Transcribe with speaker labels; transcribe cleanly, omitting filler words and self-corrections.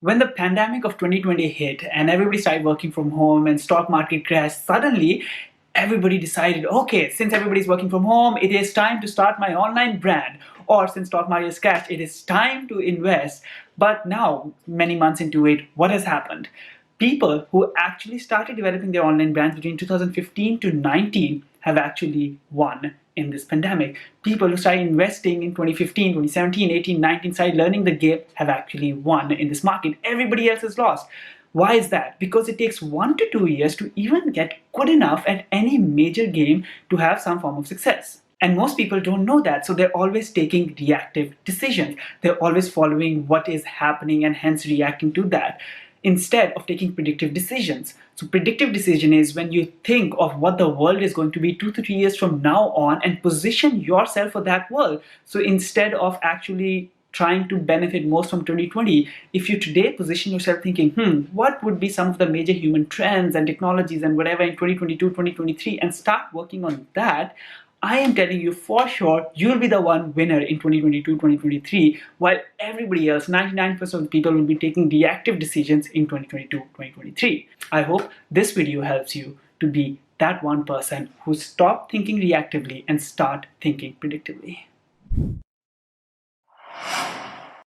Speaker 1: When the pandemic of 2020 hit and everybody started working from home and stock market crashed, suddenly everybody decided, okay, since everybody's working from home, it is time to start my online brand. Or since stock market is crashed, it is time to invest. But now, many months into it, what has happened? People who actually started developing their online brands between 2015 to 19 have actually won in this pandemic. People who started investing in 2015, 2017, 18, 19, started learning the game, have actually won in this market. Everybody else has lost. Why is that? Because it takes 1 to 2 years to even get good enough at any major game to have some form of success. And most people don't know that, so they're always taking reactive decisions. They're always following what is happening and hence reacting to that, instead of taking predictive decisions. So predictive decision is when you think of what the world is going to be 2 to 3 years from now on and position yourself for that world. So instead of actually trying to benefit most from 2020, if you today position yourself thinking, what would be some of the major human trends and technologies and whatever in 2022, 2023, and start working on that, I am telling you for sure, you'll be the one winner in 2022, 2023, while everybody else, 99% of the people, will be taking reactive decisions in 2022, 2023. I hope this video helps you to be that one person who stop thinking reactively and start thinking predictively.